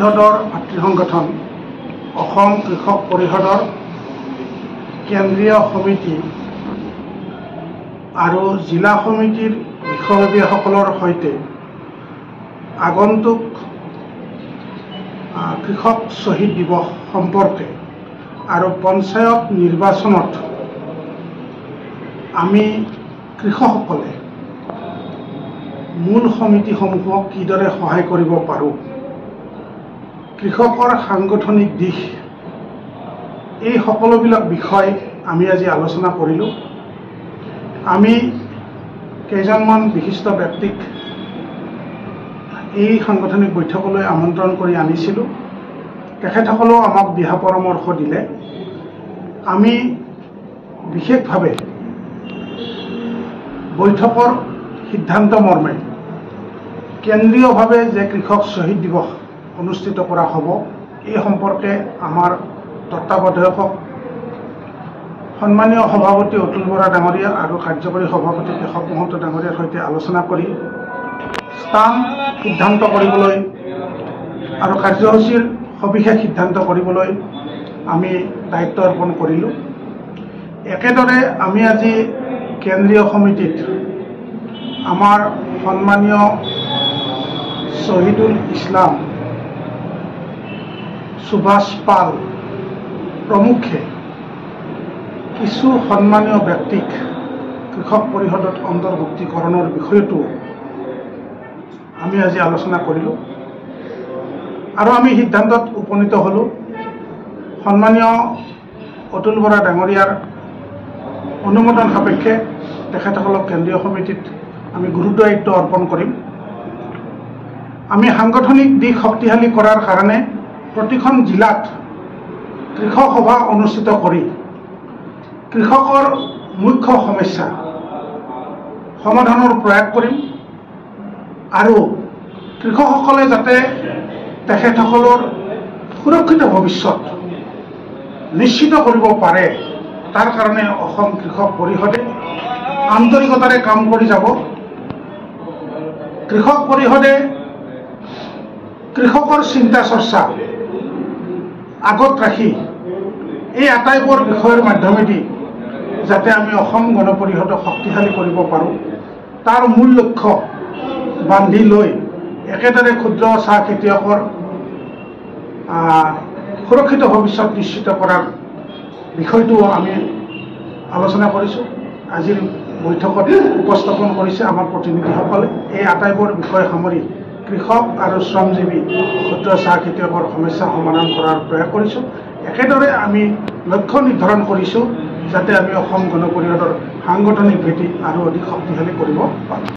পৰিষদৰ ভাতৃ সংগঠন অসম কৃষক পৰিষদৰ কেন্দ্ৰীয় সমিতি আৰু জিলা সমিতিৰ বিষয়ববীয়াসকলৰ সৈতে আগন্তুক কৃষক শ্বহীদ দিৱস সম্পৰ্কে আৰু পঞ্চায়ত নিৰ্বাচনত আমি কৃষকসকলে মূল সমিতিসমূহক কিদৰে সহায় কৰিব পাৰোঁ, কৃষকৰ সাংগঠনিক দিশ, এই সকলোবিলাক বিষয় আমি আজি আলোচনা কৰিলোঁ। আমি কেইজনমান বিশিষ্ট ব্যক্তিক এই সাংগঠনিক বৈঠকলৈ আমন্ত্ৰণ কৰি আনিছিলোঁ। তেখেতসকলেও আমাক দিহা পৰামৰ্শ দিলে। আমি বিশেষভাৱে বৈঠকৰ সিদ্ধান্ত মৰ্মে কেন্দ্ৰীয়ভাৱে যে কৃষক শ্বহীদ দিৱস অনুষ্ঠিত কৰা হ'ব, এই সম্পৰ্কে আমাৰ তত্ত্বাৱধায়কক সন্মানীয় সভাপতি অতুল বৰা ডাঙৰীয়া আৰু কাৰ্যকৰী সভাপতি কেশৱ মহন্ত ডাঙৰীয়াৰ সৈতে আলোচনা কৰি স্থান সিদ্ধান্ত কৰিবলৈ আৰু কাৰ্যসূচীৰ সবিশেষ সিদ্ধান্ত কৰিবলৈ আমি দায়িত্ব অৰ্পণ কৰিলোঁ। একেদৰে আমি আজি কেন্দ্ৰীয় সমিতিত আমাৰ সন্মানীয় শ্বহীদুল ইছলাম, সুভাষ পাল প্ৰমুখ্যে কিছু সন্মানীয় ব্যক্তিক কৃষক পৰিষদত অন্তৰ্ভুক্তিকৰণৰ বিষয়টো আমি আজি আলোচনা কৰিলোঁ আৰু আমি সিদ্ধান্তত উপনীত হ'লোঁ। সন্মানীয় অতুল বৰা ডাঙৰীয়াৰ অনুমোদন সাপেক্ষে তেখেতসকলক কেন্দ্ৰীয় সমিতিত আমি গুৰুদায়িত্ব অৰ্পণ কৰিম। আমি সাংগঠনিক দিশ শক্তিশালী কৰাৰ কাৰণে প্ৰতিখন জিলাত কৃষক সভা অনুষ্ঠিত কৰি কৃষকৰ মুখ্য সমস্যা সমাধানৰ প্ৰয়াস কৰিম আৰু কৃষকসকলে যাতে তেখেতসকলৰ সুৰক্ষিত ভৱিষ্যত নিশ্চিত কৰিব পাৰে, তাৰ কাৰণে অসম কৃষক পৰিষদে আন্তৰিকতাৰে কাম কৰি যাব। কৃষক পৰিষদে কৃষকৰ চিন্তা চৰ্চা আগত ৰাখি এই আটাইবোৰ বিষয়ৰ মাধ্যমেদি যাতে আমি অসম গণ পৰিষদক শক্তিশালী কৰিব পাৰোঁ, তাৰ মূল লক্ষ্য বান্ধি লৈ একেদৰে ক্ষুদ্ৰ চাহ খেতিয়কৰ সুৰক্ষিত ভৱিষ্যত নিশ্চিত কৰাৰ বিষয়টোও আমি আলোচনা কৰিছোঁ। আজিৰ বৈঠকত উপস্থাপন কৰিছে আমাৰ প্ৰতিনিধিসকলে। এই আটাইবোৰ বিষয় সামৰি কৃষক আৰু শ্ৰমজীৱী ক্ষুদ্ৰ চাহ খেতিয়কৰ সমস্যা সমাধান কৰাৰ প্ৰয়াস কৰিছোঁ। একেদৰে আমি লক্ষ্য নিৰ্ধাৰণ কৰিছোঁ যাতে আমি অসম গণ পৰিষদৰ সাংগঠনিক ভেটি আৰু অধিক শক্তিশালী কৰিব পাৰোঁ।